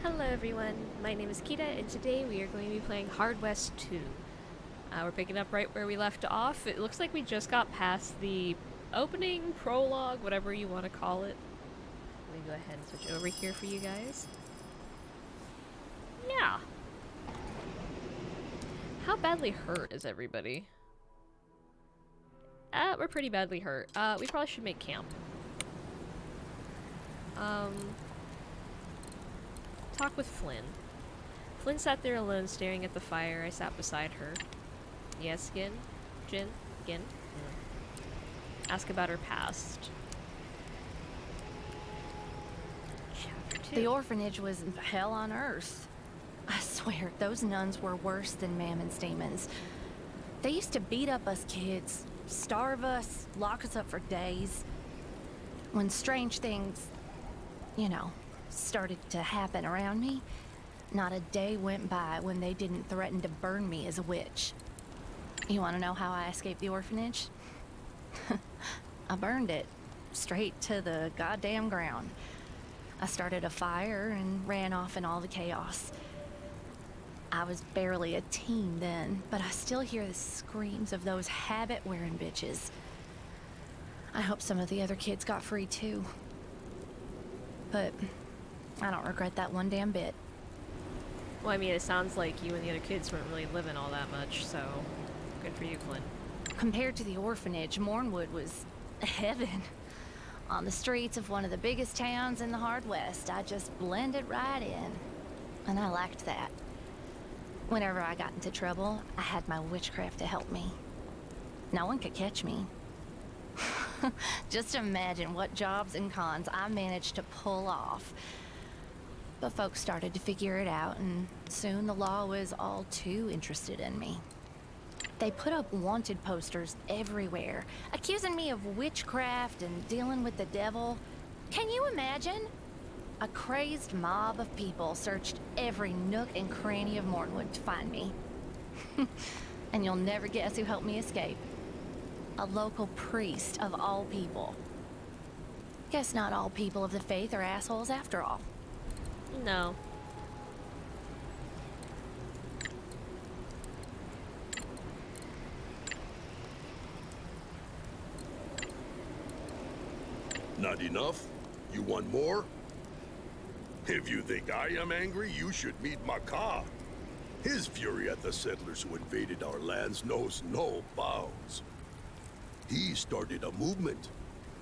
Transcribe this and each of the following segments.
Hello everyone, my name is Kita and today we are going to be playing Hard West 2. We're picking up right where we left off. It looks like we just got past the opening, prologue, whatever you want to call it. Let me go ahead and switch over here for you guys. Yeah. How badly hurt is everybody? We're pretty badly hurt. We probably should make camp. Talk with Flynn. Flynn sat there alone staring at the fire. I sat beside her. Yes, Gin? Jin? Gin? Ask about her past. Chapter 2. The orphanage was hell on earth. I swear, those nuns were worse than Mammon's demons. They used to beat up us kids, starve us, lock us up for days. When strange things, started to happen around me, not a day went by when they didn't threaten to burn me as a witch. You want to know how I escaped the orphanage? I burned it straight to the goddamn ground. I started a fire and ran off in all the chaos. I was barely a teen then, but I still hear the screams of those habit-wearing bitches. I hope some of the other kids got free too. But I don't regret that one damn bit. Well, I mean, it sounds like you and the other kids weren't really living all that much, so good for you, Flynn. Compared to the orphanage, Mornwood was heaven. On the streets of one of the biggest towns in the Hard West, I just blended right in. And I liked that. Whenever I got into trouble, I had my witchcraft to help me. No one could catch me. Just imagine what jobs and cons I managed to pull off. But folks started to figure it out, and soon the law was all too interested in me. They put up wanted posters everywhere, accusing me of witchcraft and dealing with the devil. Can you imagine? A crazed mob of people searched every nook and cranny of Mornwood to find me. And you'll never guess who helped me escape. A local priest of all people. Guess not all people of the faith are assholes after all. No. Not enough? You want more? If you think I am angry, you should meet Maka. His fury at the settlers who invaded our lands knows no bounds. He started a movement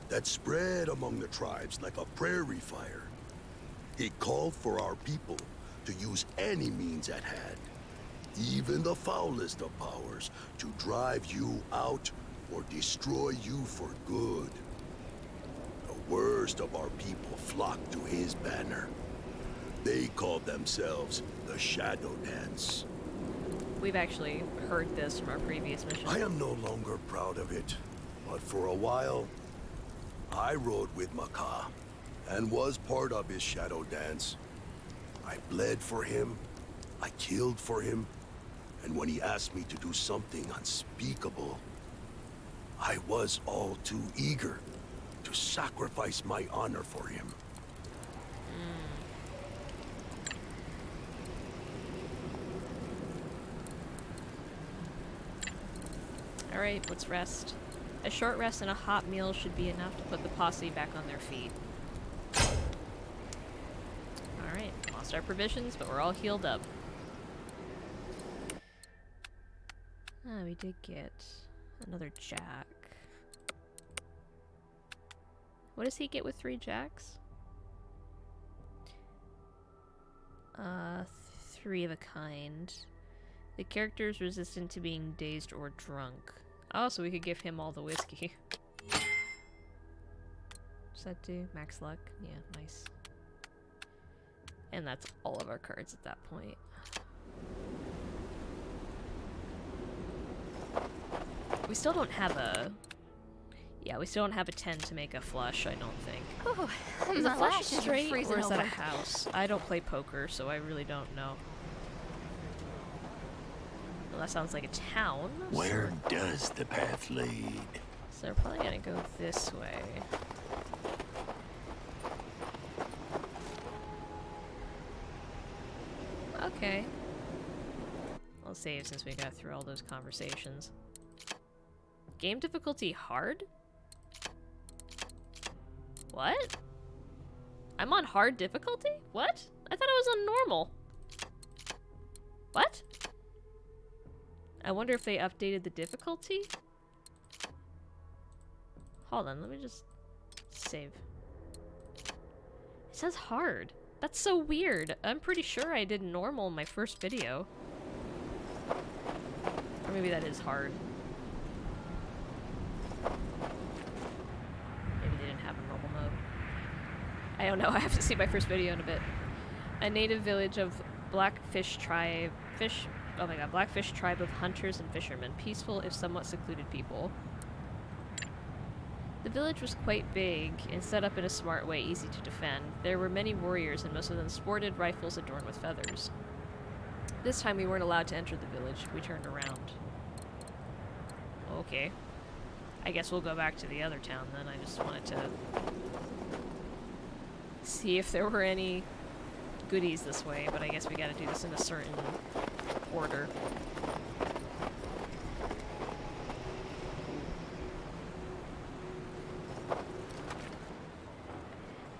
that spread among the tribes like a prairie fire. He called for our people to use any means at hand, even the foulest of powers, to drive you out or destroy you for good. The worst of our people flocked to his banner. They called themselves the Shadow Dance. We've actually heard this from our previous mission. I am no longer proud of it, but for a while, I rode with Maka and was part of his Shadow Dance. I bled for him, I killed for him, and when he asked me to do something unspeakable, I was all too eager to sacrifice my honor for him. Alright, let's rest. A short rest and a hot meal should be enough to put the posse back on their feet. Alright, lost our provisions, but we're all healed up. Ah, we did get another jack. What does he get with 3 jacks? 3 of a kind. The character is resistant to being dazed or drunk. Oh, so we could give him all the whiskey. Does that do max luck? Yeah, nice. And that's all of our cards at that point. We still don't have a... Yeah, we still don't have a 10 to make a flush, I don't think. Oh, Is my a flush lashes are straight, freezing or is that a over. house? I don't play poker, so I really don't know. Well, that sounds like a town. Where does the path lead? So we're probably gonna go this way. Okay. I'll save since we got through all those conversations. Game difficulty hard? What? I'm on hard difficulty? What? I thought I was on normal. What? I wonder if they updated the difficulty? Hold on, let me just save. It says hard. That's so weird. I'm pretty sure I did normal in my first video. Or maybe that is hard. Maybe they didn't have a normal mode. I don't know, I have to see my first video in a bit. A native village of Blackfish tribe of hunters and fishermen. Peaceful if somewhat secluded people. The village was quite big and set up in a smart way, easy to defend. There were many warriors and most of them sported rifles adorned with feathers. This time we weren't allowed to enter the village. We turned around. Okay. I guess we'll go back to the other town then. I just wanted to see if there were any goodies this way, but I guess we gotta do this in a certain order.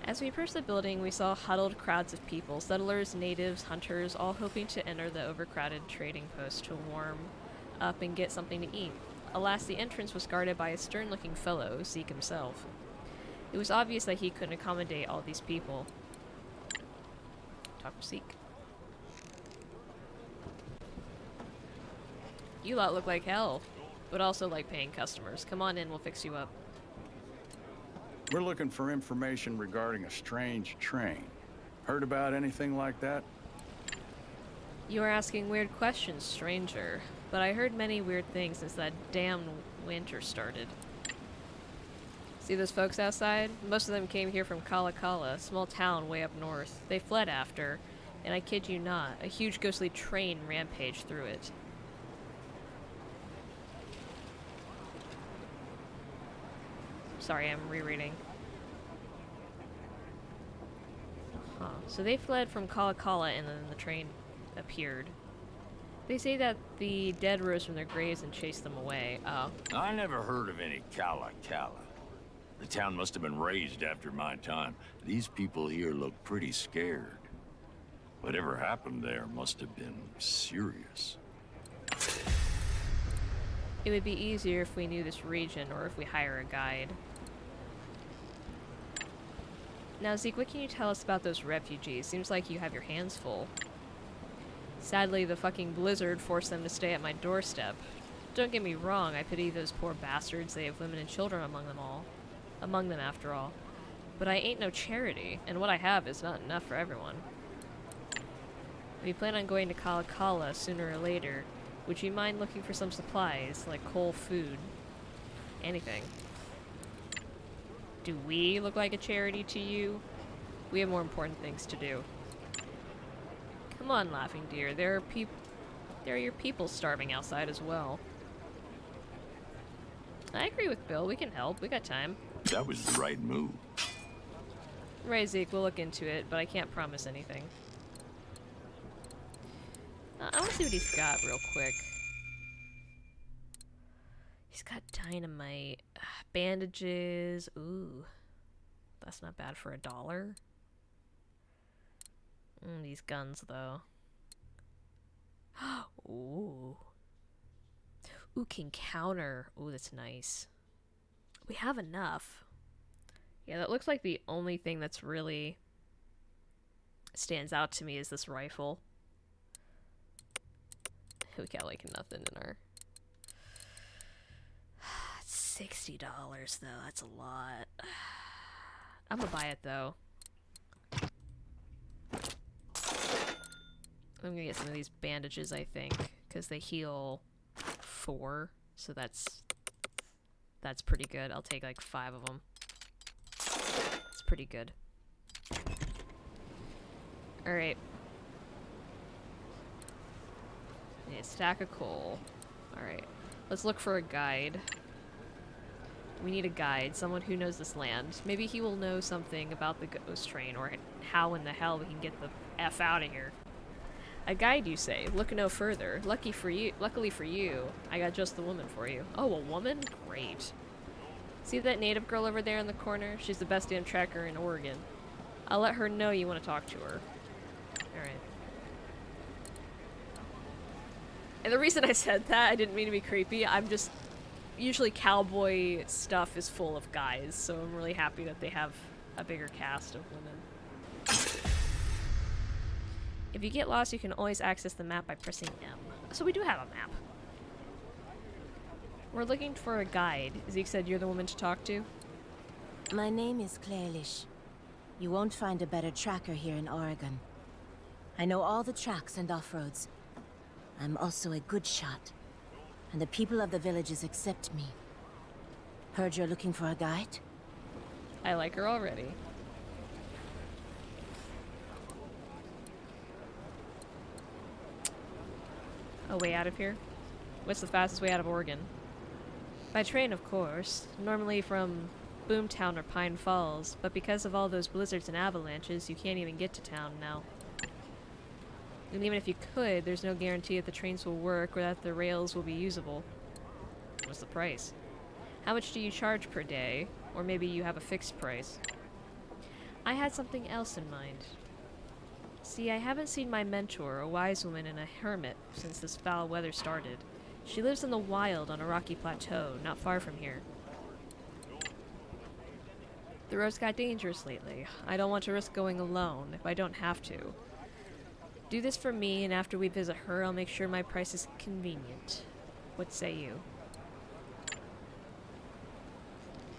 As we approached the building, we saw huddled crowds of people, settlers, natives, hunters, all hoping to enter the overcrowded trading post to warm up and get something to eat. Alas, the entrance was guarded by a stern-looking fellow, Zeke himself. It was obvious that he couldn't accommodate all these people. Talk to Zeke. You lot look like hell, but also like paying customers. Come on in, we'll fix you up. We're looking for information regarding a strange train. Heard about anything like that? You are asking weird questions, stranger. But I heard many weird things since that damn winter started. See those folks outside? Most of them came here from Kala Kala, a small town way up north. They fled after, and I kid you not, a huge ghostly train rampaged through it. Sorry, I'm rereading. Huh. So they fled from Kala Kala and then the train appeared. They say that the dead rose from their graves and chased them away. Oh. I never heard of any Kala Kala. The town must have been raised after my time. These people here look pretty scared. Whatever happened there must have been serious. It would be easier if we knew this region or if we hire a guide. Now, Zeke, what can you tell us about those refugees? Seems like you have your hands full. Sadly, the fucking blizzard forced them to stay at my doorstep. Don't get me wrong, I pity those poor bastards. They have women and children among them after all. But I ain't no charity, and what I have is not enough for everyone. We plan on going to Kala Kala sooner or later. Would you mind looking for some supplies, like coal, food, anything? Do we look like a charity to you? We have more important things to do. Come on, Laughing Deer. There are your people starving outside as well. I agree with Bill. We can help. We got time. That was the right move. Right, Zeke. We'll look into it, but I can't promise anything. I want to see what he's got real quick. He's got dynamite. Bandages. Ooh. That's not bad for $1. These guns, though. Ooh. Ooh, can counter. Ooh, that's nice. We have enough. Yeah, that looks like the only thing that's really stands out to me is this rifle. We got like nothing in our... $60 though, that's a lot. I'm gonna buy it though. I'm gonna get some of these bandages, I think, because they heal 4, so that's pretty good. I'll take like 5 of them. It's pretty good. Alright. Need a stack of coal. Alright. Let's look for a guide. We need a guide, someone who knows this land. Maybe he will know something about the ghost train, or how in the hell we can get the F out of here. A guide, you say? Look no further. Luckily for you, I got just the woman for you. Oh, a woman? Great. See that native girl over there in the corner? She's the best damn tracker in Oregon. I'll let her know you want to talk to her. Alright. And the reason I said that, I didn't mean to be creepy, I'm just... Usually cowboy stuff is full of guys, so I'm really happy that they have a bigger cast of women. If you get lost, you can always access the map by pressing M. So we do have a map. We're looking for a guide. Zeke said you're the woman to talk to? My name is Clairlish. You won't find a better tracker here in Oregon. I know all the tracks and off-roads. I'm also a good shot. And the people of the villages accept me. Heard you're looking for a guide? I like her already. A way out of here? What's the fastest way out of Oregon? By train, of course. Normally from Boomtown or Pine Falls, but because of all those blizzards and avalanches, you can't even get to town now. And even if you could, there's no guarantee that the trains will work or that the rails will be usable. What's the price? How much do you charge per day? Or maybe you have a fixed price. I had something else in mind. See, I haven't seen my mentor, a wise woman and a hermit, since this foul weather started. She lives in the wild on a rocky plateau, not far from here. The roads got dangerous lately. I don't want to risk going alone, if I don't have to. Do this for me, and after we visit her, I'll make sure my price is convenient. What say you?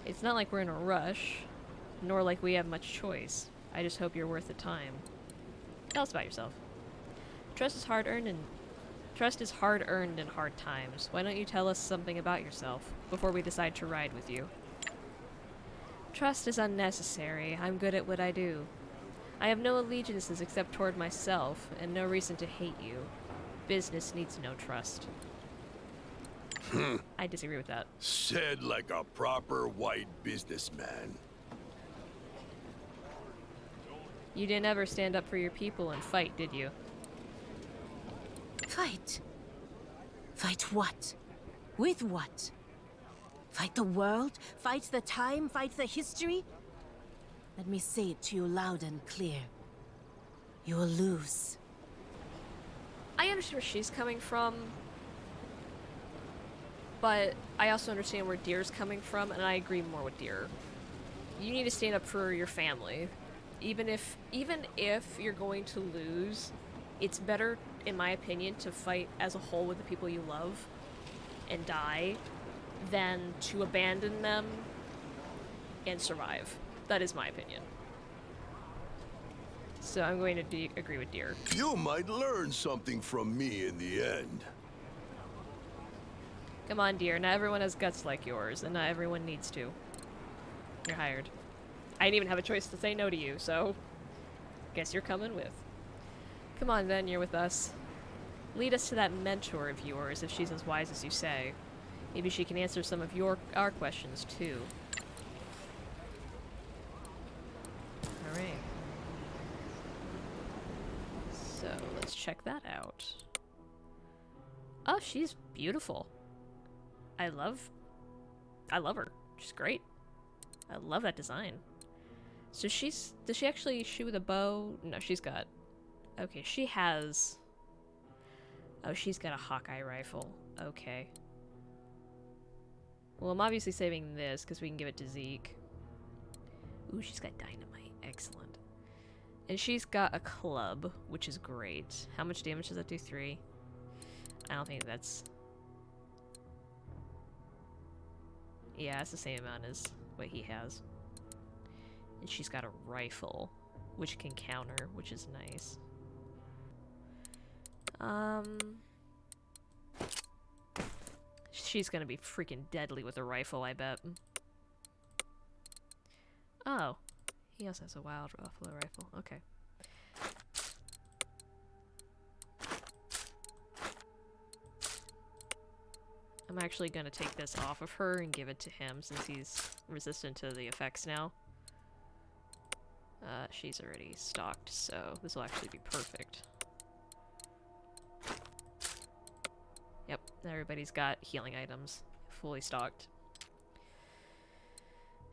It's not like we're in a rush, nor like we have much choice. I just hope you're worth the time. Tell us about yourself. Trust is hard earned in hard times. Why don't you tell us something about yourself before we decide to ride with you? Trust is unnecessary. I'm good at what I do. I have no allegiances except toward myself, and no reason to hate you. Business needs no trust. I disagree with that. Said like a proper white businessman. You didn't ever stand up for your people and fight, did you? Fight? Fight what? With what? Fight the world? Fight the time? Fight the history? Let me say it to you loud and clear. You will lose. I understand where she's coming from, but I also understand where Deer's coming from, and I agree more with Deer. You need to stand up for your family. Even if you're going to lose, it's better, in my opinion, to fight as a whole with the people you love and die than to abandon them and survive. That is my opinion. So I'm going to agree with Deer. You might learn something from me in the end. Come on, Deer. Not everyone has guts like yours, and not everyone needs to. You're hired. I didn't even have a choice to say no to you, so guess you're coming with. Come on then, you're with us. Lead us to that mentor of yours, if she's as wise as you say. Maybe she can answer some of our questions, too. Alright. So, let's check that out. Oh, she's beautiful. I love her. She's great. I love that design. So does she actually shoot with a bow? No, she's got, okay, she has, oh, she's got a Hawkeye rifle. Okay. Well, I'm obviously saving this because we can give it to Zeke. Ooh, she's got dynamite. Excellent. And she's got a club, which is great. How much damage does that do? 3? I don't think that's, yeah, it's the same amount as what he has. And she's got a rifle, which can counter, which is nice. She's gonna be freaking deadly with a rifle, I bet. Oh. He also has a wild buffalo rifle. Okay. I'm actually gonna take this off of her and give it to him since he's resistant to the effects now. She's already stocked, so this will actually be perfect. Everybody's got healing items. Fully stocked.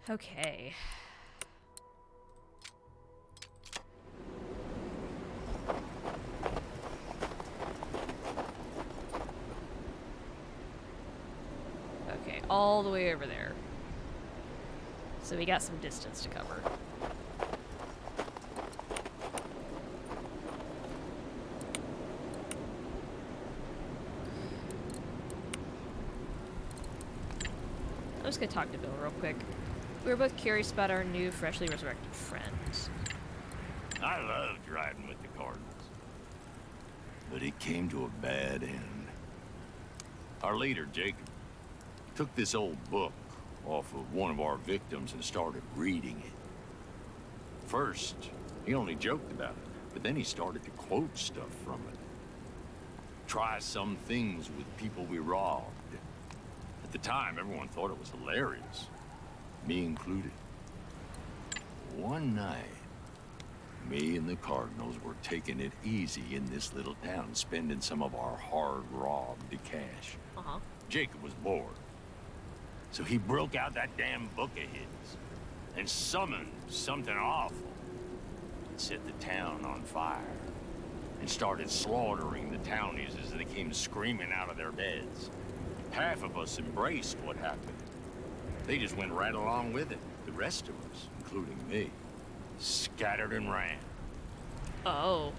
Okay. Okay, all the way over there. So we got some distance to cover. I'm just gonna talk to Bill real quick. We were both curious about our new, freshly resurrected friends. I loved riding with the Cardinals. But it came to a bad end. Our leader, Jacob, took this old book off of one of our victims and started reading it. First, he only joked about it, but then he started to quote stuff from it. Try some things with people we robbed. At the time, everyone thought it was hilarious, me included. One night, me and the Cardinals were taking it easy in this little town, spending some of our hard-robbed cash. Jacob was bored, so he broke out that damn book of his and summoned something awful. It set the town on fire and started slaughtering the townies as they came screaming out of their beds. Half of us embraced what happened. They just went right along with it. The rest of us, including me, scattered and ran. Oh.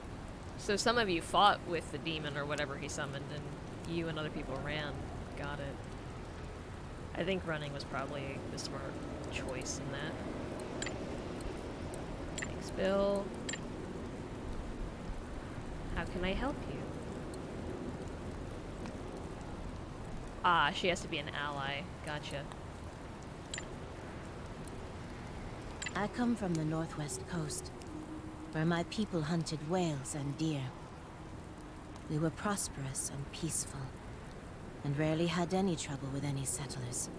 So some of you fought with the demon or whatever he summoned, and you and other people ran. Got it. I think running was probably the smart choice in that. Thanks, Bill. How can I help you? Ah, she has to be an ally. Gotcha. I come from the northwest coast, where my people hunted whales and deer. We were prosperous and peaceful, and rarely had any trouble with any settlers.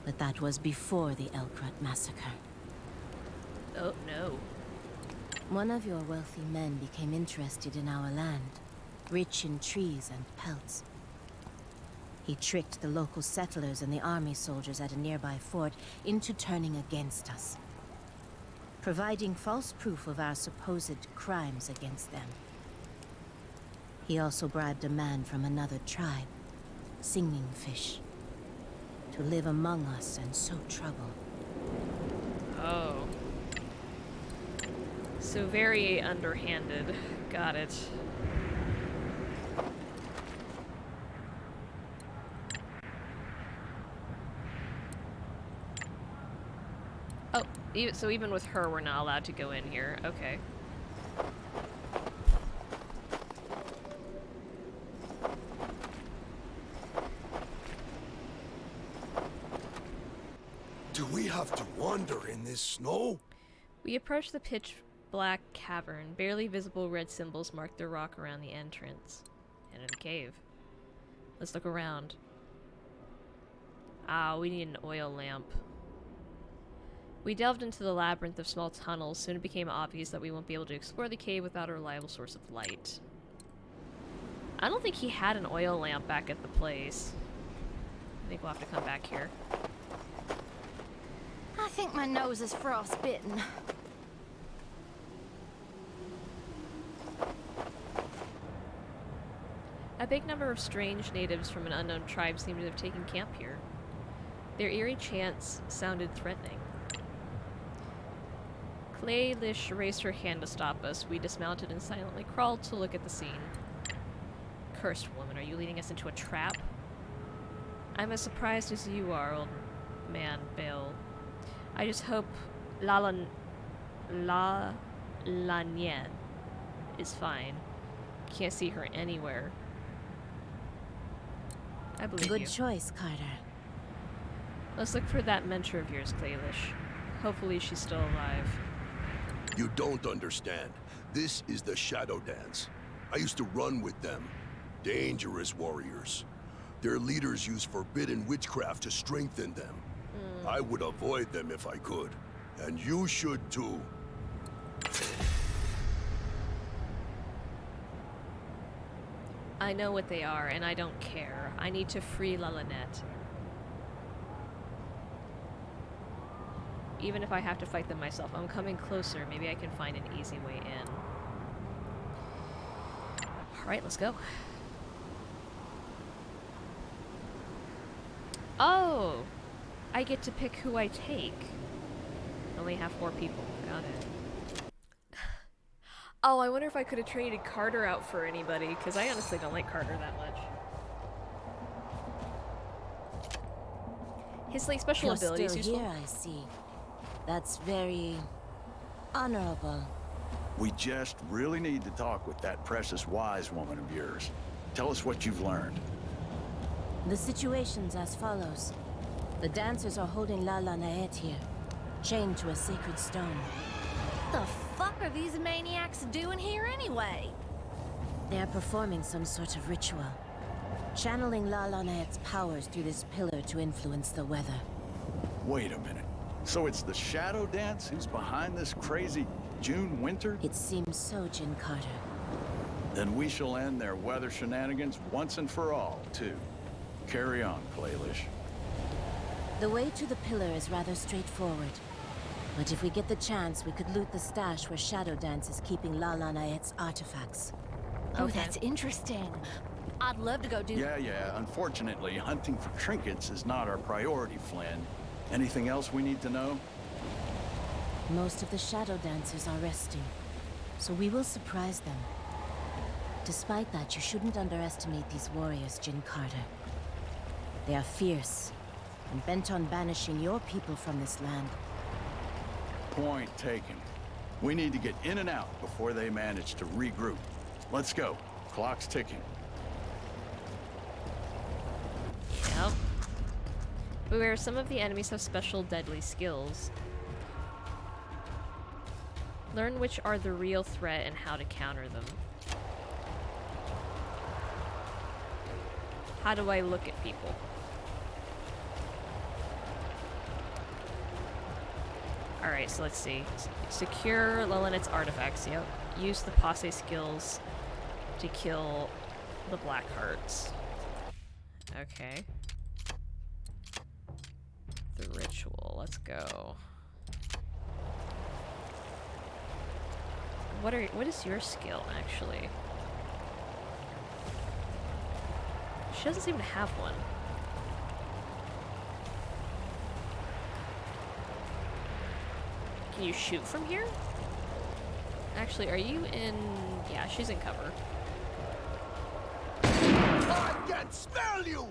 But that was before the Elkrut massacre. Oh, no. One of your wealthy men became interested in our land, rich in trees and pelts. He tricked the local settlers and the army soldiers at a nearby fort into turning against us, providing false proof of our supposed crimes against them. He also bribed a man from another tribe, Singing Fish, to live among us and sow trouble. Oh. So very underhanded. Got it. Oh, so even with her, we're not allowed to go in here. Okay. Do we have to wander in this snow? We approach the pitch-black cavern. Barely visible red symbols mark the rock around the entrance. And in a cave. Let's look around. Ah, we need an oil lamp. We delved into the labyrinth of small tunnels. Soon it became obvious that we won't be able to explore the cave without a reliable source of light. I don't think he had an oil lamp back at the place. I think we'll have to come back here. I think my nose is frostbitten. A big number of strange natives from an unknown tribe seem to have taken camp here. Their eerie chants sounded threatening. Claylish raised her hand to stop us. We dismounted and silently crawled to look at the scene. Cursed woman, are you leading us into a trap? I'm as surprised as you are, old man, Bill. I just hope La Lanier is fine. Can't see her anywhere. I believe you. Good choice, Carter. Let's look for that mentor of yours, Claylish. Hopefully she's still alive. You don't understand. This is the Shadow Dance. I used to run with them. Dangerous warriors. Their leaders use forbidden witchcraft to strengthen them. I would avoid them if I could. And you should too. I know what they are, and I don't care. I need to free La Lynette. Even if I have to fight them myself. I'm coming closer. Maybe I can find an easy way in. Alright, let's go. Oh! I get to pick who I take. Only have 4 people. Got it. Oh, I wonder if I could have traded Carter out for anybody, because I honestly don't like Carter that much. His like special You're abilities still useful. here, I see. That's very honorable. We just really need to talk with that precious wise woman of yours. Tell us what you've learned. The situation's as follows. The dancers are holding La Lynette here, chained to a sacred stone. The fuck are these maniacs doing here anyway? They are performing some sort of ritual, channeling La Lynette's powers through this pillar to influence the weather. Wait a minute. So it's the Shadow Dance who's behind this crazy June winter? It seems so, Jin Carter. Then we shall end their weather shenanigans once and for all, too. Carry on, Claylish. The way to the pillar is rather straightforward. But if we get the chance, we could loot the stash where Shadow Dance is keeping La Lynette's artifacts. Oh, Okay. that's interesting. I'd love to go do... Yeah. Unfortunately, hunting for trinkets is not our priority, Flynn. Anything else we need to know? Most of the Shadow Dancers are resting, so we will surprise them. Despite that, you shouldn't underestimate these warriors, Jin Carter. They are fierce, and bent on banishing your people from this land. Point taken. We need to get in and out before they manage to regroup. Let's go. Clock's ticking. Yep. Beware, some of the enemies have special deadly skills. Learn which are the real threat and how to counter them. How do I look at people? Alright, so let's see. Secure La Lynette's artifacts, yep. Use the posse skills to kill the black hearts. Okay. The ritual, let's go. What is your skill, actually? She doesn't seem to have one. Can you shoot from here? Actually, are you in... Yeah, she's in cover. I can smell you!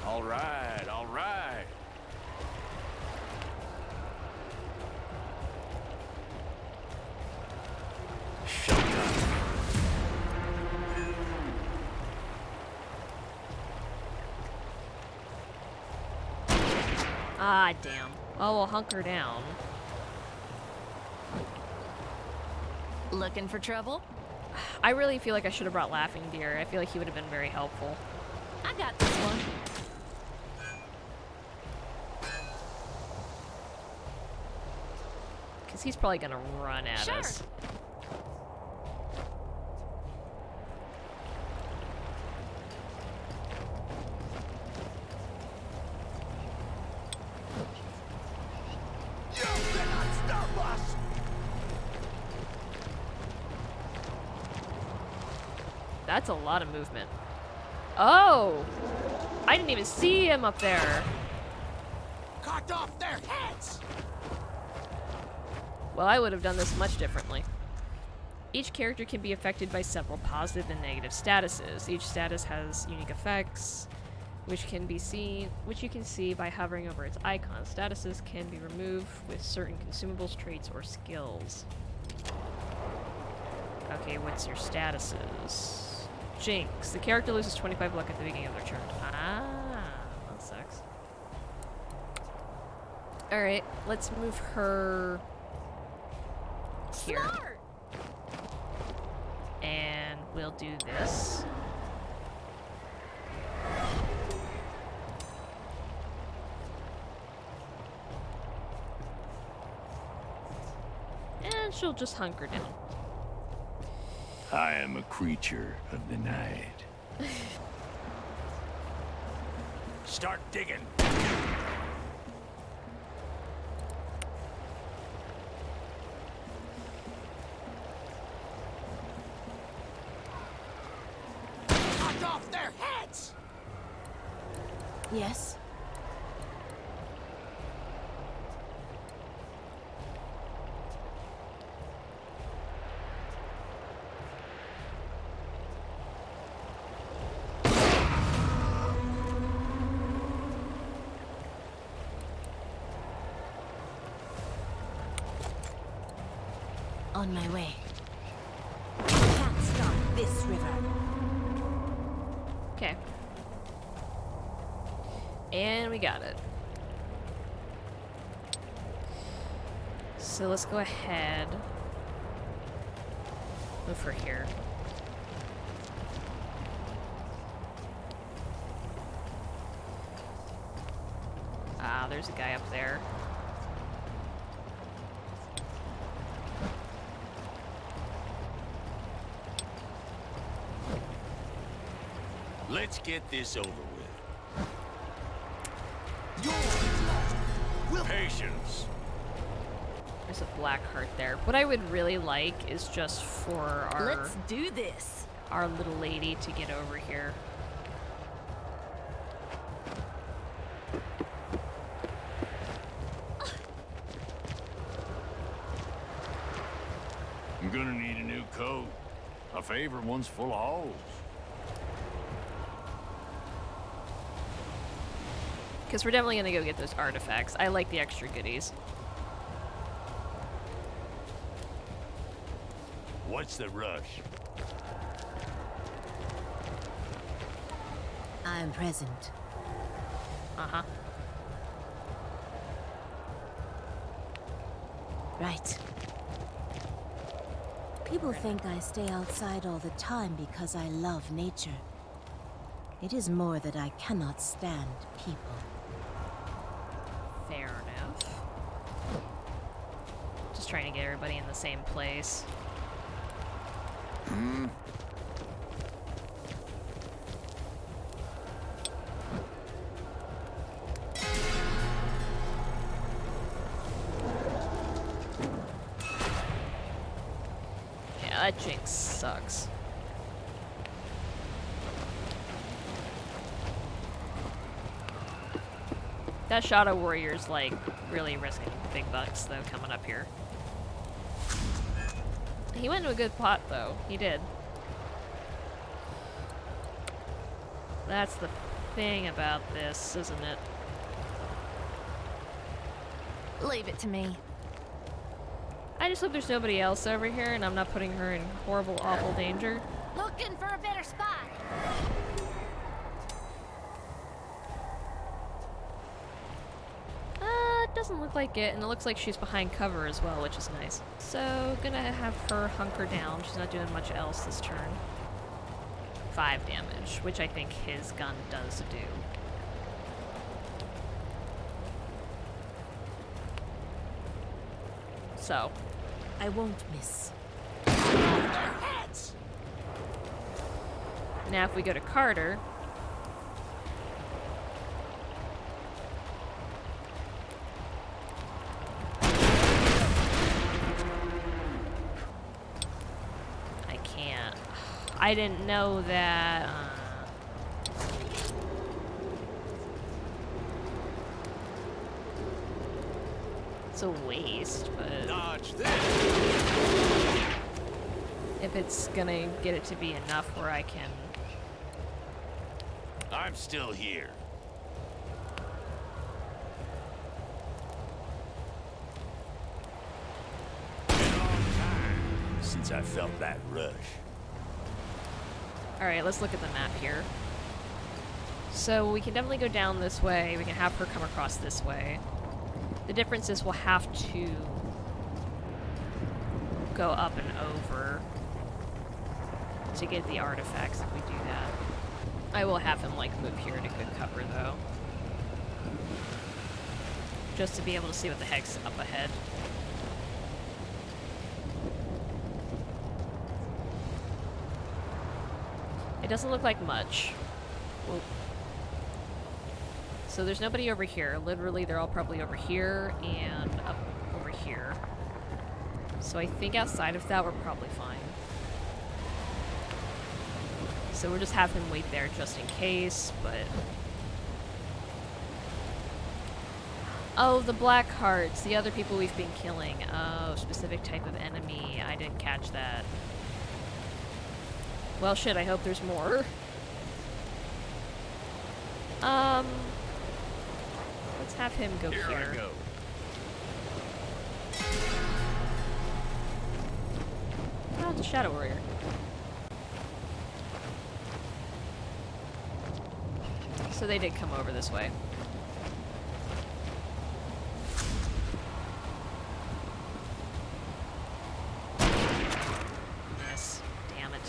All right, all right. Ah, damn. Oh, we'll hunker down. Looking for trouble? I really feel like I should have brought Laughing Deer. I feel like he would have been very helpful. I got this one. Because he's probably going to run at Sure. us. You cannot stop us! That's a lot of movement. Oh! I didn't even see him up there. Cut off their heads! Well, I would have done this much differently. Each character can be affected by several positive and negative statuses. Each status has unique effects, which you can see by hovering over its icon. Statuses can be removed with certain consumables, traits, or skills. Okay, what's your statuses? Jinx. The character loses 25 luck at the beginning of their turn. Ah, that sucks. Alright, let's move her here. Smart! And we'll do this. And and she'll just hunker down. I am a creature of the night. Start digging. Knock off their heads! Yes? On my way. Can't stop this river. Okay. And we got it. So let's go ahead. Move her here. Ah, there's a guy up there. Let's get this over with. Patience. There's a black heart there. What I would really like is just for Let's do this. our little lady to get over here. I'm gonna need a new coat. My favorite one's full of holes. Because we're definitely gonna go get those artifacts. I like the extra goodies. What's the rush? I am present. Uh-huh. Right. People think I stay outside all the time because I love nature. It is more that I cannot stand people. Fair enough. Just trying to get everybody in the same place. Yeah, that jinx sucks. That Shadow Warrior's like really risking big bucks though coming up here. He went to a good plot though. He did. That's the thing about this, isn't it? Leave it to me. I just hope there's nobody else over here and I'm not putting her in horrible, awful danger. Looking for a better spot. It doesn't look like it, and it looks like she's behind cover as well, which is nice. So, gonna have her hunker down. She's not doing much else this turn. 5 damage, which I think his gun does do. So, I won't miss. now if we go to Carter, I can't. I didn't know that. It's a waste, but Dodge this. if it's gonna get it to be enough where I can. I'm still here. Been a long time since I felt that rush. Alright, let's look at the map here. So we can definitely go down this way. We can have her come across this way. The difference is we'll have to go up and over to get the artifacts if we do that. I will have him like move here to good cover though. Just to be able to see what the heck's up ahead. It doesn't look like much. Whoa. So there's nobody over here. Literally, they're all probably over here and up over here. So I think outside of that, we're probably fine. So we'll just have him wait there just in case, but... Oh, the black hearts, the other people we've been killing. Oh, specific type of enemy. I didn't catch that. Well, shit, I hope there's more. Let's have him go here. Here I go. Oh, it's a Shadow Warrior. So they did come over this way. Yes, damn it.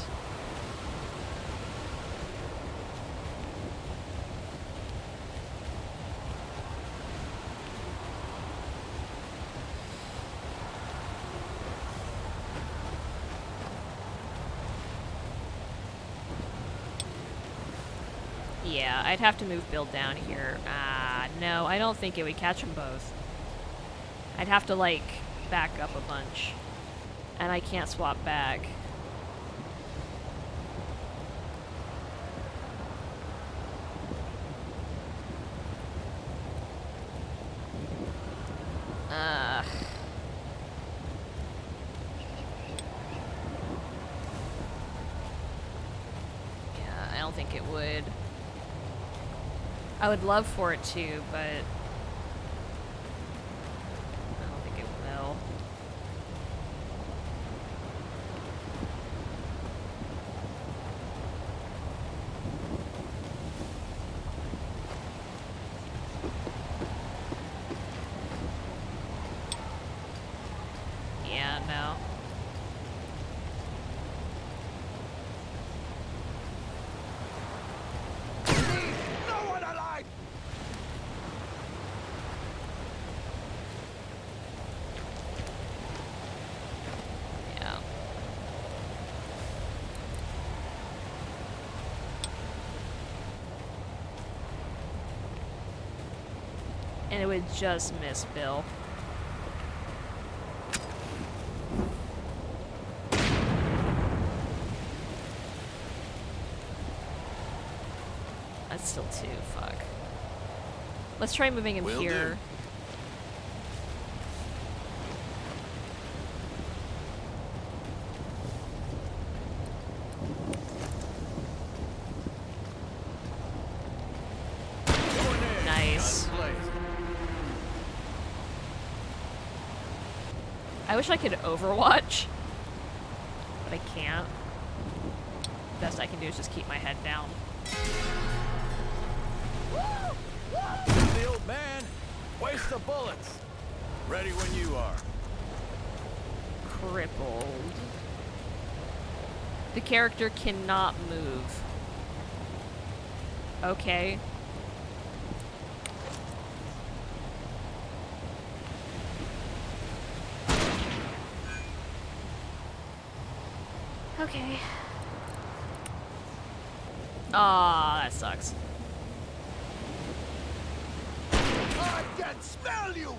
Yeah, I'd have to move Bill down here. No, I don't think it would catch them both. I'd have to, like, back up a bunch. And I can't swap back. Yeah, I don't think it would. I would love for it to, but I don't think it will. Yeah, no. No one alive! Yeah. And it would just miss Bill. That's still two, fuck. Let's try moving him Will here. do. Nice. Blazing. I wish I could overwatch, but I can't. Best I can do is just keep my head down. The old man. Waste the bullets. Ready when you are. Crippled. The character cannot move. Okay. Okay. Aw, that sucks. I can smell you!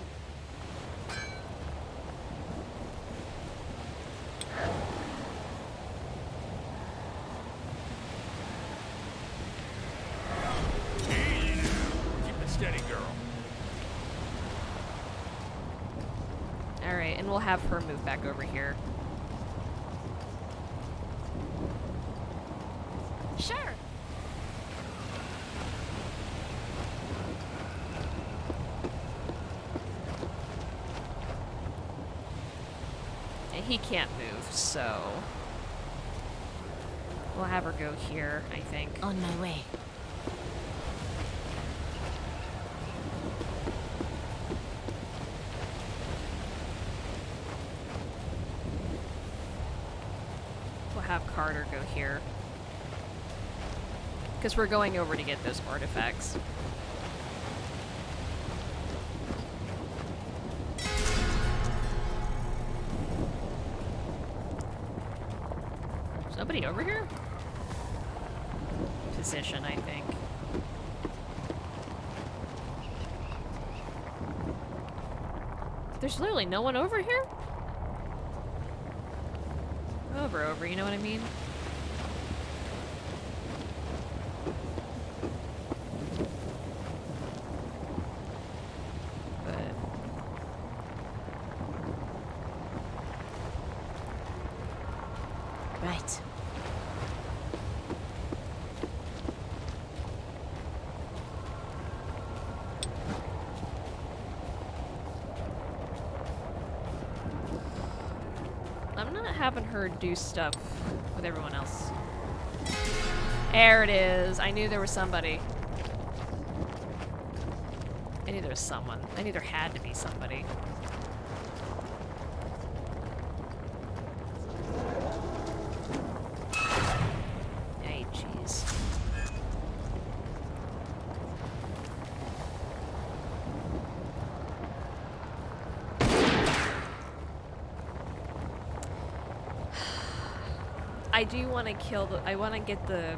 Easy now. Keep it steady, girl. Alright, and we'll have her move back over here. Sure. And he can't move, so... we'll have her go here, I think. On my way. We'll have Carter go here. Because we're going over to get those artifacts. Is nobody over here? position, I think. There's literally no one over here? Over, you know what I mean? But... Right. I'm not having her do stuff with everyone else. There it is. I knew there was somebody. I knew there was someone. I knew there had to be somebody. Hey, jeez. I do want to kill the... I want to get the...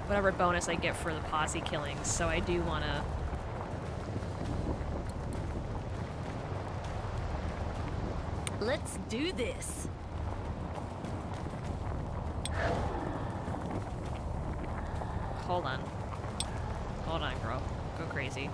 whatever bonus I get for the posse killings, so I do want to... Let's do this. Hold on. Hold on, girl. Go crazy.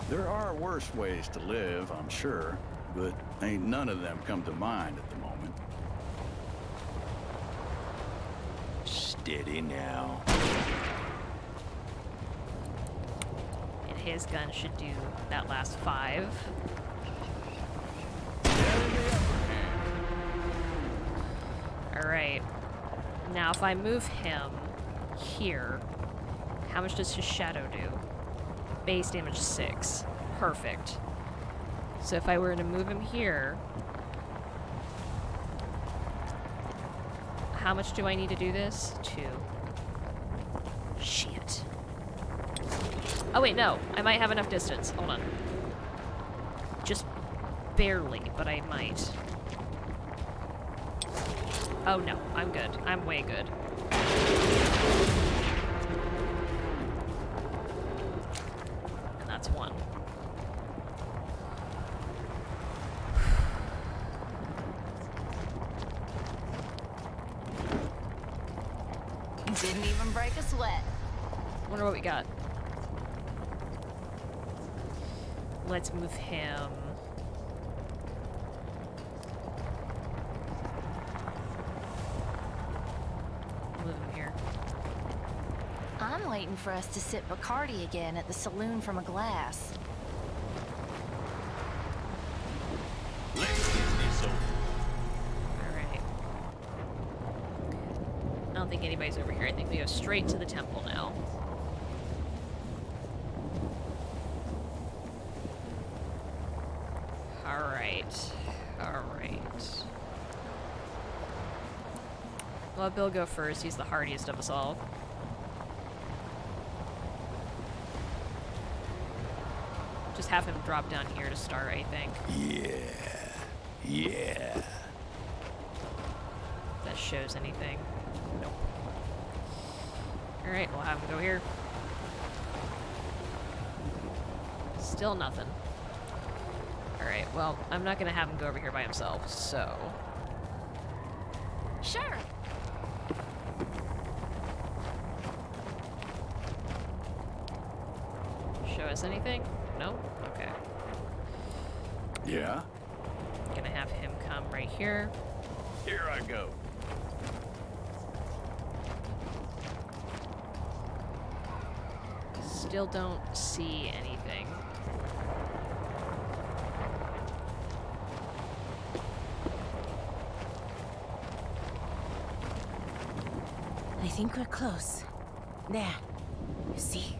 There are worse ways to live, I'm sure, but ain't none of them come to mind at the moment. Steady now. And his gun should do that last 5. Alright. Now if I move him here, how much does his shadow do? Base damage 6. Perfect. So if I were to move him here, how much do I need to do this? 2. Shit. Oh wait, no. I might have enough distance. Hold on. Just barely, but I might. Oh no, I'm good. I'm way good. And that's 1. Didn't even break a sweat. Wonder what we got. Let's move him. Move him here. I'm waiting for us to sip Bacardi again at the saloon from a glass. Let's get this over. Alright. I don't think anybody's over here. I think we go straight to the temple now. Alright. Alright. I'll let Bill go first. He's the hardiest of us all. Just have him drop down here to start, I think. Yeah. If that shows anything. Nope. Alright, we'll have him go here. Still nothing. Alright, well, I'm not gonna have him go over here by himself, so... Sure. Show us anything? No? Okay. Yeah? Gonna have him come right here. Here I go. Still don't see anything. I think we're close. There. You see?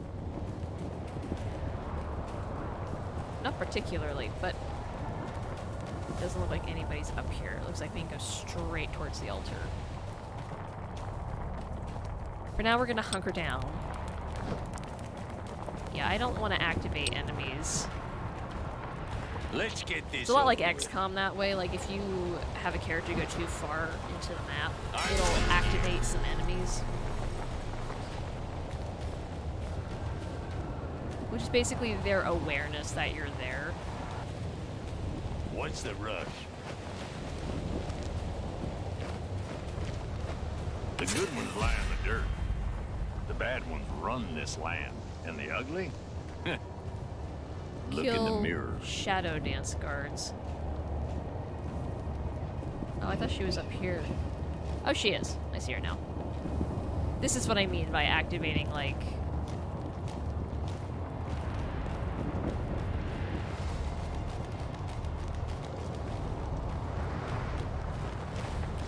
Not particularly, but it doesn't look like anybody's up here. It looks like we can go straight towards the altar. For now, we're gonna hunker down. Yeah, I don't want to activate enemies. Let's get this. It's a lot like over with. XCOM that way. Like, if you have a character go too far into the map, it'll activate some enemies. Which is basically their awareness that you're there. What's the rush? The good ones lie in the dirt. The bad ones run this land. And the ugly? Look in the Kill mirror. shadow dance guards. Oh, I thought she was up here. Oh, she is. I see her now. This is what I mean by activating, like...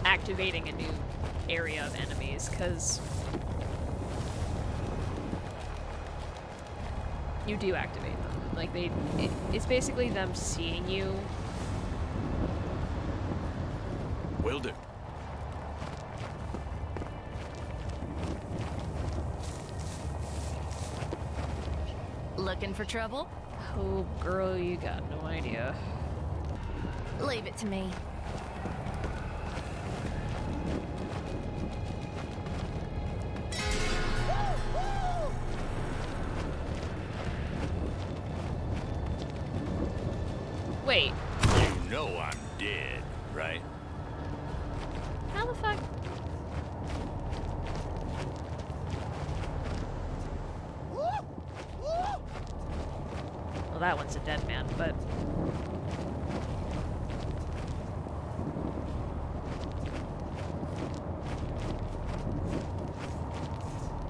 activating a new area of enemies, because... you do activate them. Like, it's basically them seeing you. Will do. Looking for trouble? Oh, girl, you got no idea. Leave it to me. Wait, You know I'm dead, right? how the fuck? Well, that one's a dead man, but...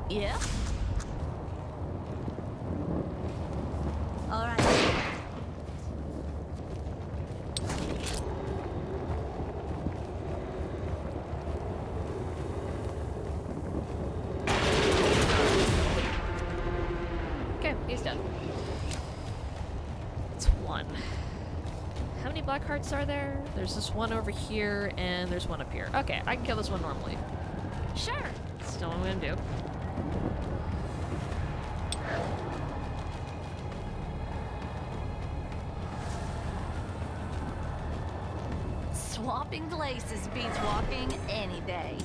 Yeah? All right. Okay, he's done. It's one. How many black hearts are there? There's this one over here, and there's one up here. Okay, I can kill this one normally. Sure. Still what I'm gonna do. Swapping places beats walking any day.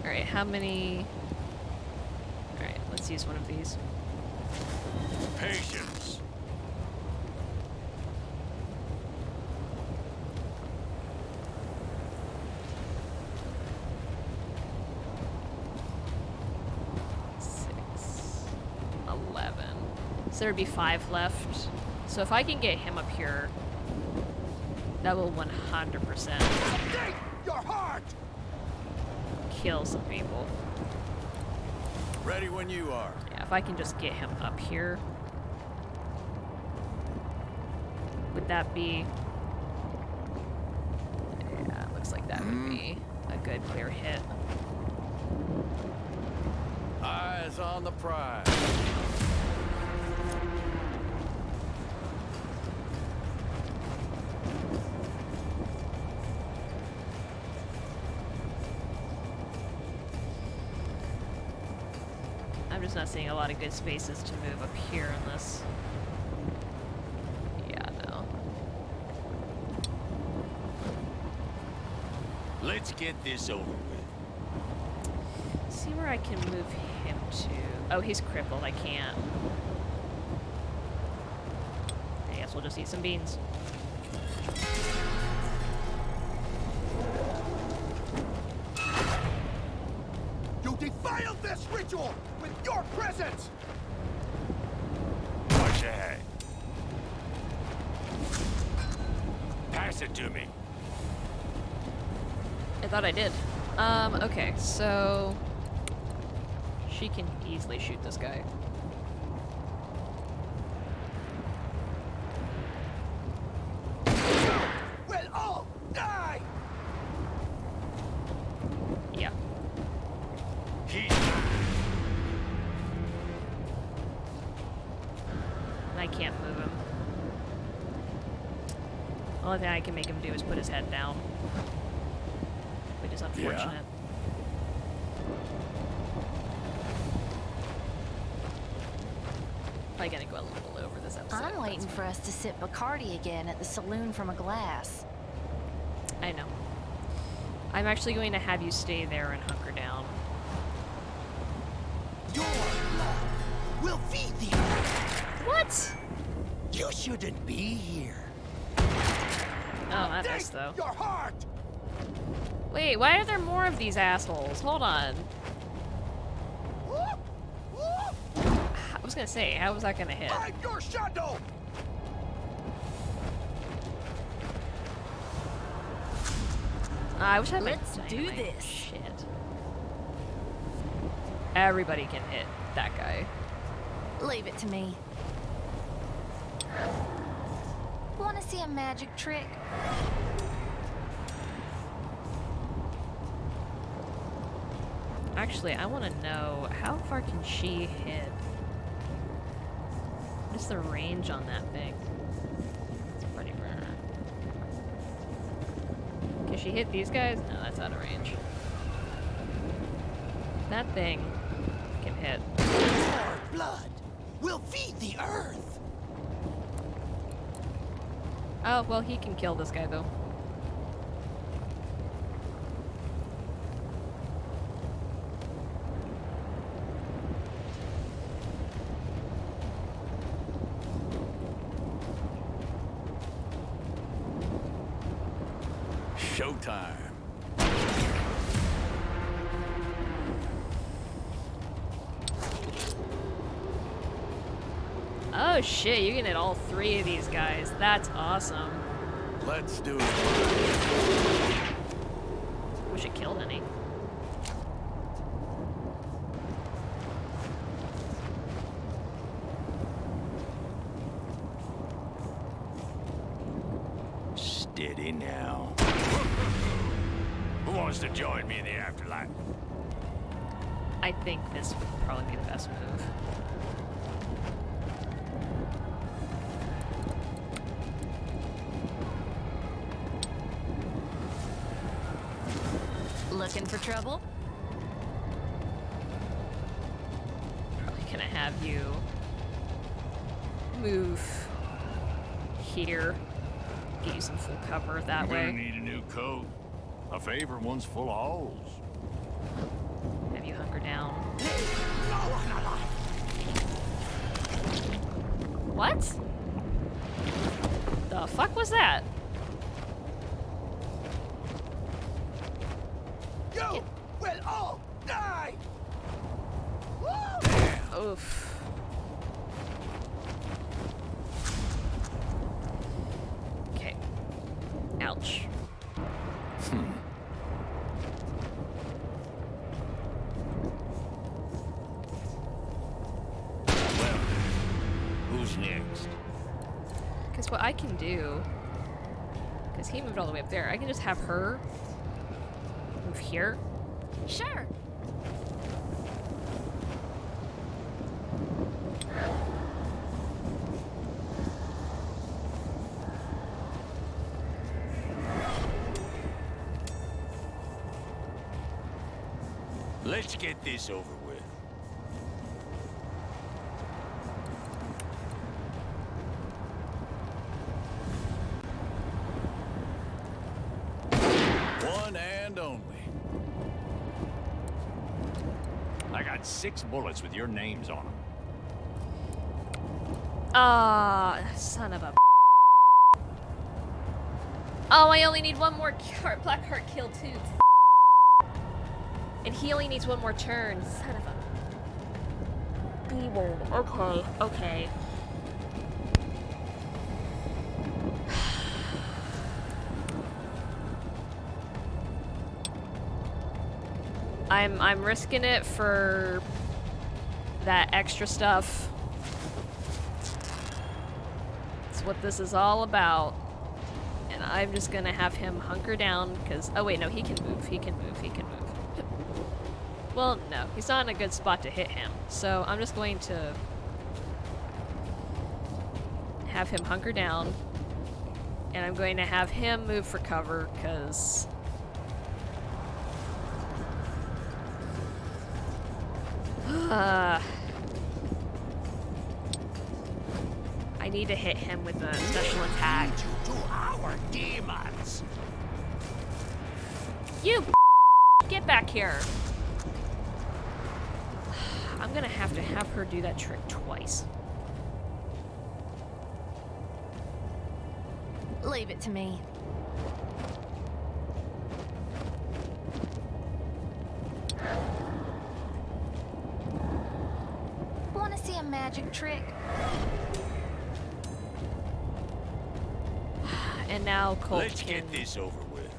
Alright, how many... Alright, let's use one of these. Patience. Six, 11. So there'd be 5 left. So if I can get him up here, that will 100% Update your heart! kill some people. Ready when you are. Yeah, if I can just get him up here. Would that be... Yeah, it looks like that would be a good clear hit. Eyes on the prize. I'm just not seeing a lot of good spaces to move up here in this. Yeah, no. Let's get this over with. See where I can move him to. Oh, he's crippled. I can't. I guess we'll just eat some beans. You defiled this ritual with your presence! Watch your head. Pass it to me. I thought I did. Okay, so... She can easily shoot this guy. We'll all die! Yeah. He. And I can't move him. The only thing I can make him do is put his head down. Which is unfortunate. Probably gonna go a little over this episode. I'm waiting for us to sip Bacardi again at the saloon from a glass. I know. I'm actually going to have you stay there and hunker down. Your blood will feed the earth. What? You shouldn't be here. Oh, that Take is though. your heart. Wait, why are there more of these assholes? Hold on. I was gonna say, how was that gonna hit? Hide your shadow. I wish I had my Let's do dynamite. this. Shit. Everybody can hit that guy. Leave it to me. Want to see a magic trick? Actually, I want to know, how far can she hit? What's the range on that thing? It's pretty rare. Can she hit these guys? No, that's out of range. That thing can hit. Your blood will feed the earth. Oh, well, he can kill this guy, though. Showtime. Oh, shit, you can hit all three of these guys. That's awesome. Let's do it. Wish it killed any. Steady now. Who wants to join me in the afterlife? I think this would probably be the best move. Looking for trouble? Probably gonna have you move here. Get you some full cover that You're gonna way. need a new coat. My favorite one's full of holes. Have you hunker down. No one alive. What? The fuck was that? You will all die. Oof. Okay. Ouch. Well, who's next? Because what I can do, because he moved all the way up there, I can just have her move here. Sure. Let's get this over with. One and only. I got 6 bullets with your names on them. Ah, son of a. Oh, I only need one more black heart kill too. And he only needs one more turn. Son of a. B-word. Okay, okay. I'm risking it for that extra stuff. It's what this is all about. And I'm just gonna have him hunker down because, oh wait, no, he can move, he can move, he can move. Well, no, he's not in a good spot to hit him. So I'm just going to have him hunker down. And I'm going to have him move for cover because I need to hit him with a special attack. To our demons. You get back here. I'm gonna have to have her do that trick twice. Leave it to me. Want to see a magic trick? And now Colt Let's can get this over with.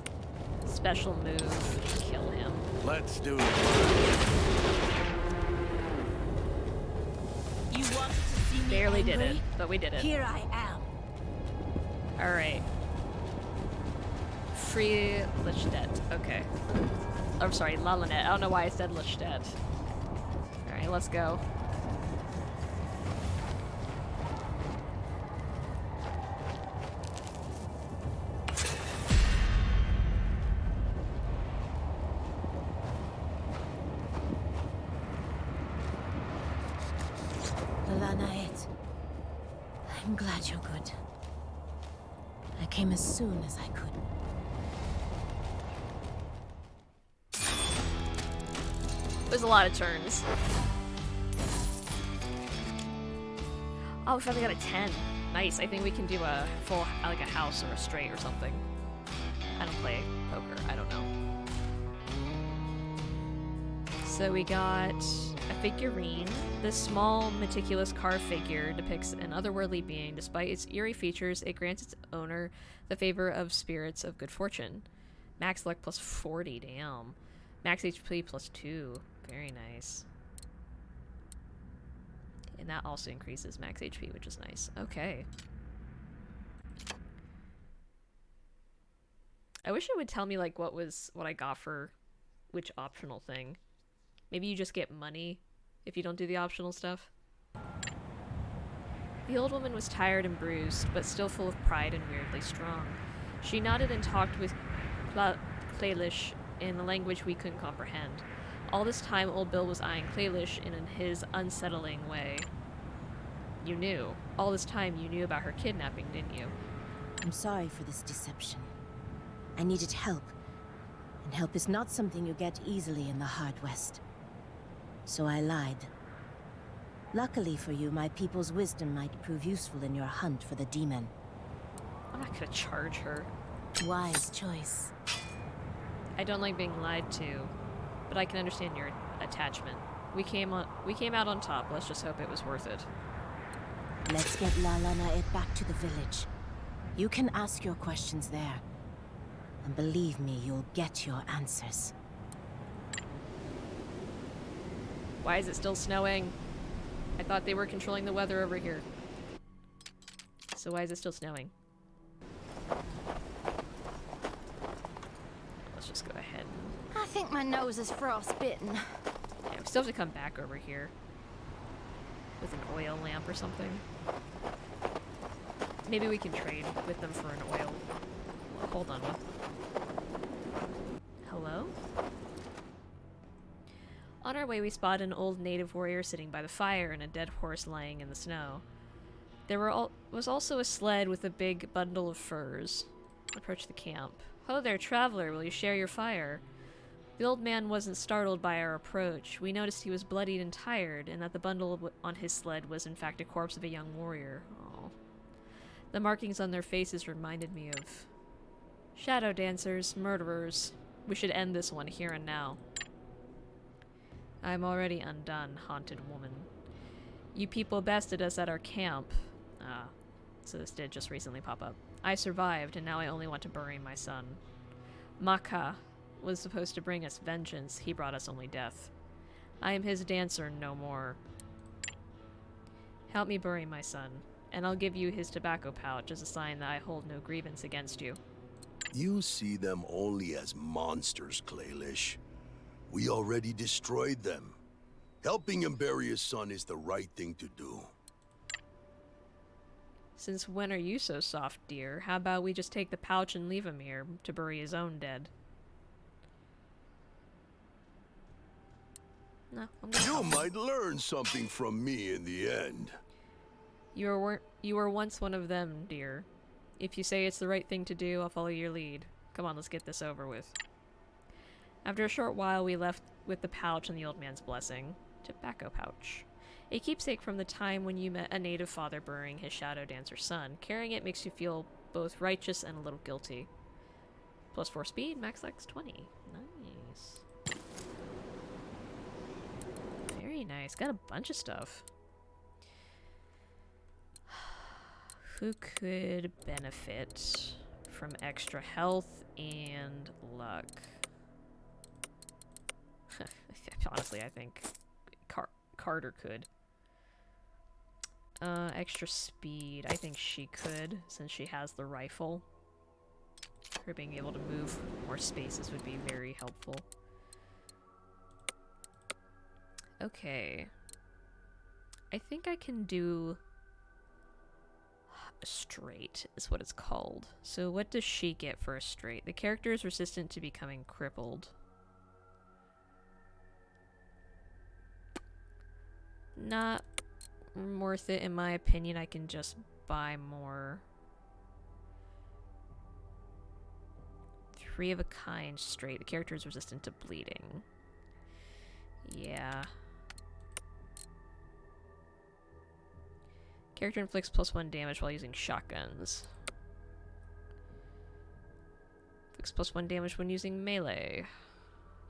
special move, kill him. Let's do it. You wanted to see me Barely did angry? it, but we did it. Here I am. Alright. Free Lichtet. Okay. I'm sorry, Lalanet. I don't know why I said Lichtet. Alright, let's go. Lalanet. I'm glad you're good. I came as soon as I could. It was a lot of turns. Oh, we finally got a 10. Nice. I think we can do a full, like a house or a straight or something. I don't play poker. I don't know. So we got a figurine. This small, meticulous carved figure depicts an otherworldly being. Despite its eerie features, it grants its owner the favor of spirits of good fortune. Max luck plus 40, damn. Max HP plus 2. Very nice. And that also increases max HP, which is nice. Okay. I wish it would tell me like what I got for which optional thing. Maybe you just get money if you don't do the optional stuff. The old woman was tired and bruised, but still full of pride and weirdly strong. She nodded and talked with Claelish in a language we couldn't comprehend. All this time, old Bill was eyeing Claelish in his unsettling way. You knew. All this time, you knew about her kidnapping, didn't you? I'm sorry for this deception. I needed help. And help is not something you get easily in the Hard West. So I lied. Luckily for you, my people's wisdom might prove useful in your hunt for the demon. I'm not gonna charge her. Wise choice. I don't like being lied to, but I can understand your attachment. We came out on top. Let's just hope it was worth it. Let's get Lalana back to the village. You can ask your questions there. And believe me, you'll get your answers. Why is it still snowing? I thought they were controlling the weather over here. So why is it still snowing? Let's just go ahead. I think my nose is frostbitten. Yeah, we still have to come back over here. With an oil lamp or something. Maybe we can trade with them for an oil. Well, hold on. Hello? On our way, we spotted an old native warrior sitting by the fire and a dead horse lying in the snow. There was also a sled with a big bundle of furs. Approach the camp. Hello there, traveler. Will you share your fire? The old man wasn't startled by our approach. We noticed he was bloodied and tired, and that the bundle on his sled was in fact a corpse of a young warrior. Aww. The markings on their faces reminded me of shadow dancers, murderers. We should end this one here and now. I'm already undone, haunted woman. You people bested us at our camp. Ah, so this did just recently pop up. I survived, and now I only want to bury my son. Maka was supposed to bring us vengeance. He brought us only death. I am his dancer no more. Help me bury my son, and I'll give you his tobacco pouch as a sign that I hold no grievance against you. You see them only as monsters, Claelish. We already destroyed them. Helping him bury his son is the right thing to do. Since when are you so soft, dear? How about we just take the pouch and leave him here to bury his own dead? No, I'm gonna You help. might learn something from me in the end. You were once one of them, dear. If you say it's the right thing to do, I'll follow your lead. Come on, let's get this over with. After a short while, we left with the pouch and the old man's blessing. Tobacco pouch. A keepsake from the time when you met a native father burying his shadow dancer son. Carrying it makes you feel both righteous and a little guilty. +4 speed, max lex 20. Nice. Very nice. Got a bunch of stuff. Who could benefit from extra health and luck? Honestly, I think Carter could. Extra speed. I think she could, since she has the rifle. Her being able to move more spaces would be very helpful. Okay. I think I can do a straight, is what it's called. So what does she get for a straight? The character is resistant to becoming crippled. Not worth it in my opinion. I can just buy more. 3 of a kind straight. The character is resistant to bleeding. Yeah. Character inflicts +1 damage while using shotguns. Inflicts +1 damage when using melee.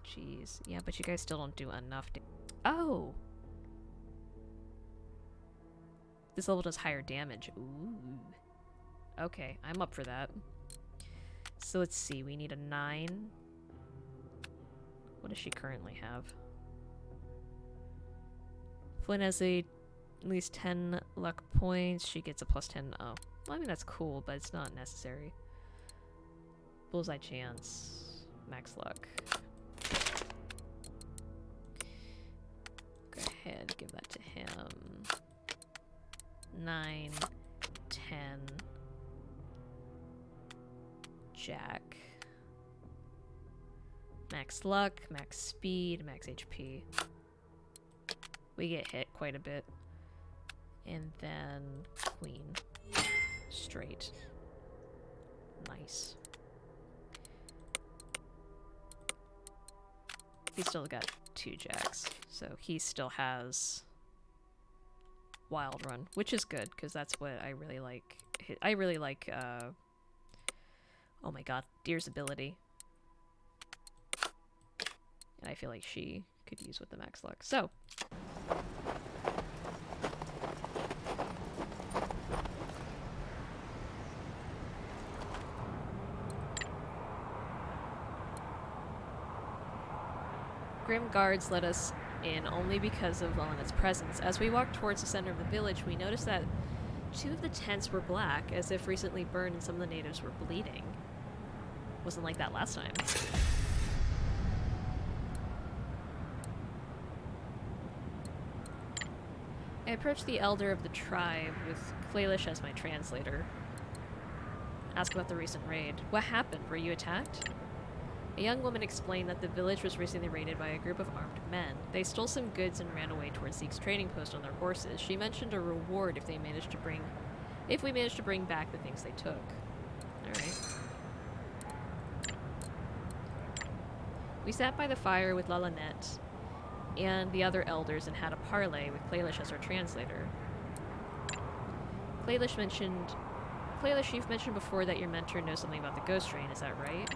Jeez. Yeah, but you guys still don't do enough damage. Oh! This level does higher damage. Ooh. Okay, I'm up for that. So let's see, we need a 9. What does she currently have? Flynn has at least 10 luck points. She gets a +10. Oh, well, I mean, that's cool, but it's not necessary. Bullseye chance. Max luck. Go ahead, give that to him. 9, 10. Jack. Max luck, max speed, max HP. We get hit quite a bit. And then queen. Straight. Nice. He's still got 2 jacks, so he still has Wild Run, which is good, because that's what I really like. I really like, oh my god, Deer's ability. And I feel like she could use with the max luck. So. Grim guards let us in only because of Lelena's presence. As we walked towards the center of the village, we noticed that 2 of the tents were black, as if recently burned and some of the natives were bleeding. Wasn't like that last time. I approached the elder of the tribe, with Clalish as my translator. Ask about the recent raid. What happened? Were you attacked? A young woman explained that the village was recently raided by a group of armed men. They stole some goods and ran away towards Zeke's trading post on their horses. She mentioned a reward if we managed to bring back the things they took. Alright. We sat by the fire with Lalanette and the other elders and had a parley with Clalish as our translator. Clalish, you've mentioned before that your mentor knows something about the ghost train, is that right?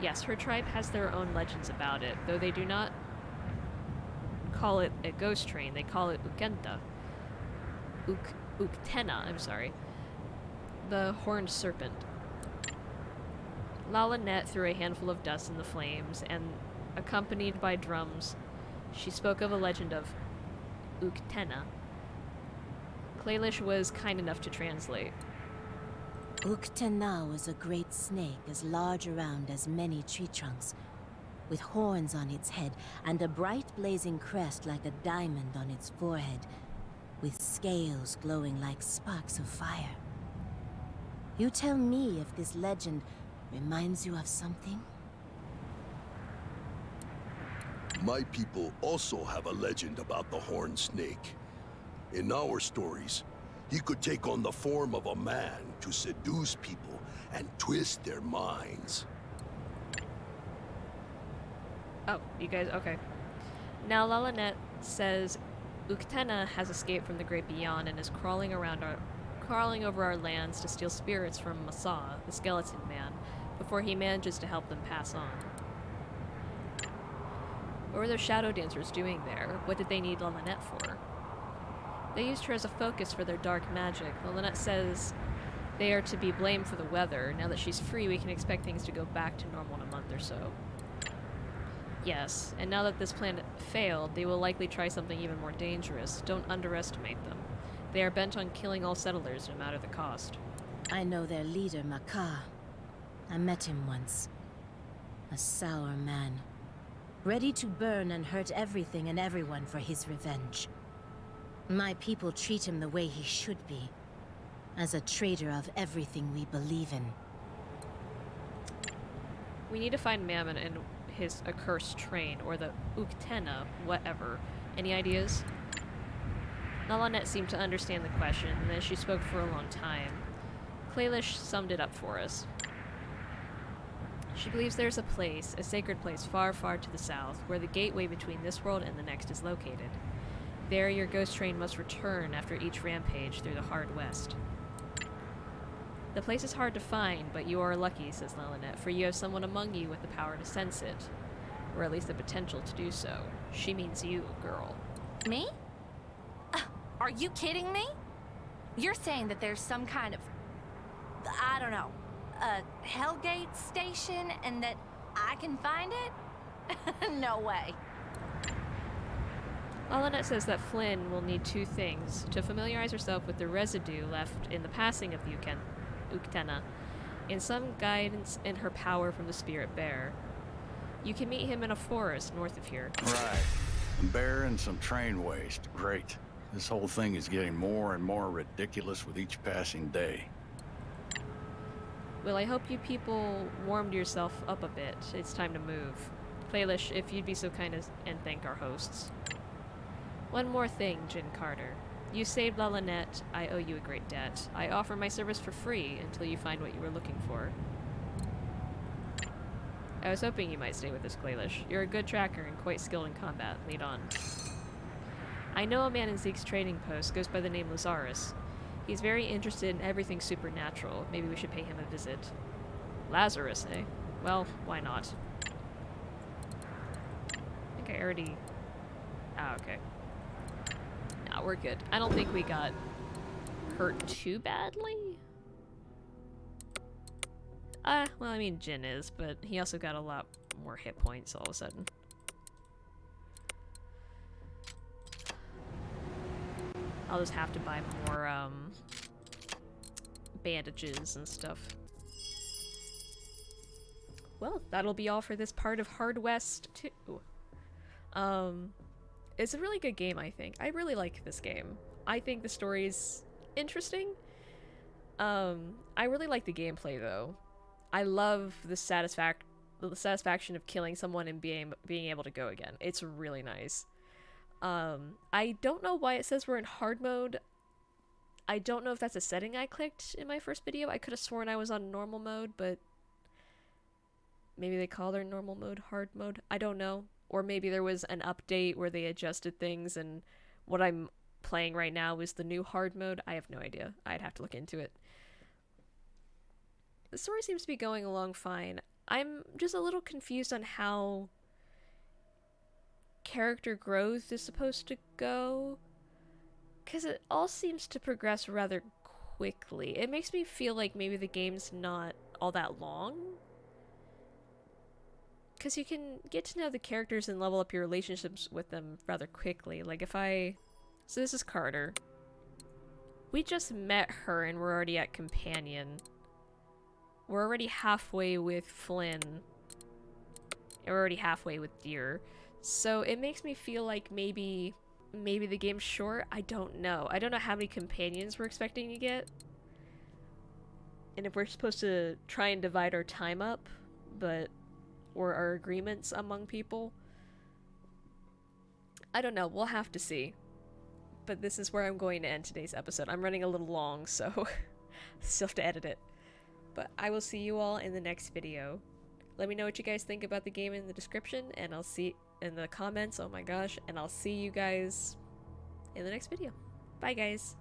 Yes, her tribe has their own legends about it, though they do not call it a ghost train, they call it Ukenta. Uktena, I'm sorry. The horned serpent. Lalanette threw a handful of dust in the flames, and accompanied by drums, she spoke of a legend of Uktena. Clalish was kind enough to translate. Uktena was a great snake as large around as many tree trunks, with horns on its head and a bright blazing crest like a diamond on its forehead, with scales glowing like sparks of fire. You tell me if this legend reminds you of something? My people also have a legend about the horned snake. In our stories, he could take on the form of a man to seduce people and twist their minds. Oh, you guys, okay. Now Lalanet says Uktena has escaped from the Great Beyond and is crawling over our lands to steal spirits from Masa, the skeleton man, before he manages to help them pass on. What were those shadow dancers doing there? What did they need Lalanet for? They used her as a focus for their dark magic. Lalanet says they are to be blamed for the weather. Now that she's free, we can expect things to go back to normal in a month or so. Yes, and now that this plan failed, they will likely try something even more dangerous. Don't underestimate them. They are bent on killing all settlers, no matter the cost. I know their leader, Makar. I met him once. A sour man. Ready to burn and hurt everything and everyone for his revenge. My people treat him the way he should be. As a traitor of everything we believe in. We need to find Mammon and his accursed train, or the Uktena, whatever. Any ideas? Nalanet seemed to understand the question, and then she spoke for a long time. Clalish summed it up for us. She believes there's a place, a sacred place far, far to the south, where the gateway between this world and the next is located. There, your ghost train must return after each rampage through the hard west. The place is hard to find, but you are lucky, says Lalanet, for you have someone among you with the power to sense it. Or at least the potential to do so. She means you, girl. Me? Are you kidding me? You're saying that there's some kind of, I don't know, a Hellgate station and that I can find it? No way. Lalanet says that Flynn will need two things: to familiarize herself with the residue left in the passing of the Uktena, and some guidance in her power from the Spirit Bear. You can meet him in a forest north of here. Right. A bear and some train waste. Great. This whole thing is getting more and more ridiculous with each passing day. Well, I hope you people warmed yourself up a bit. It's time to move. Clalish, if you'd be so kind as and thank our hosts. One more thing, Jin Carter. You saved Lalanet. I owe you a great debt. I offer my service for free until you find what you were looking for. I was hoping you might stay with us, Clalish. You're a good tracker and quite skilled in combat. Lead on. I know a man in Zeke's trading post goes by the name Lazarus. He's very interested in everything supernatural. Maybe we should pay him a visit. Lazarus, eh? Well, why not? I think I already... Ah, okay. Nah, we're good. I don't think we got hurt too badly. Well, I mean, Jin is, but he also got a lot more hit points all of a sudden. I'll just have to buy more, bandages and stuff. Well, that'll be all for this part of Hard West 2. It's a really good game, I think. I really like this game. I think the story's interesting. I really like the gameplay, though. I love the satisfaction of killing someone and being able to go again. It's really nice. I don't know why it says we're in hard mode. I don't know if that's a setting I clicked in my first video. I could have sworn I was on normal mode, but maybe they call their normal mode hard mode. I don't know. Or maybe there was an update where they adjusted things and what I'm playing right now is the new hard mode. I have no idea. I'd have to look into it. The story seems to be going along fine. I'm just a little confused on how character growth is supposed to go, because it all seems to progress rather quickly. It makes me feel like maybe the game's not all that long, because you can get to know the characters and level up your relationships with them rather quickly. Like if so this is Carter. We just met her and we're already at Companion. We're already halfway with Flynn. And we're already halfway with Deer. So it makes me feel like maybe the game's short. I don't know. I don't know how many companions we're expecting to get. And if we're supposed to try and divide our time up, or our agreements among people. I don't know, we'll have to see. But this is where I'm going to end today's episode. I'm running a little long, so still have to edit it. But I will see you all in the next video. Let me know what you guys think about the game in the description, and I'll see in the comments, oh my gosh, and I'll see you guys in the next video. Bye guys!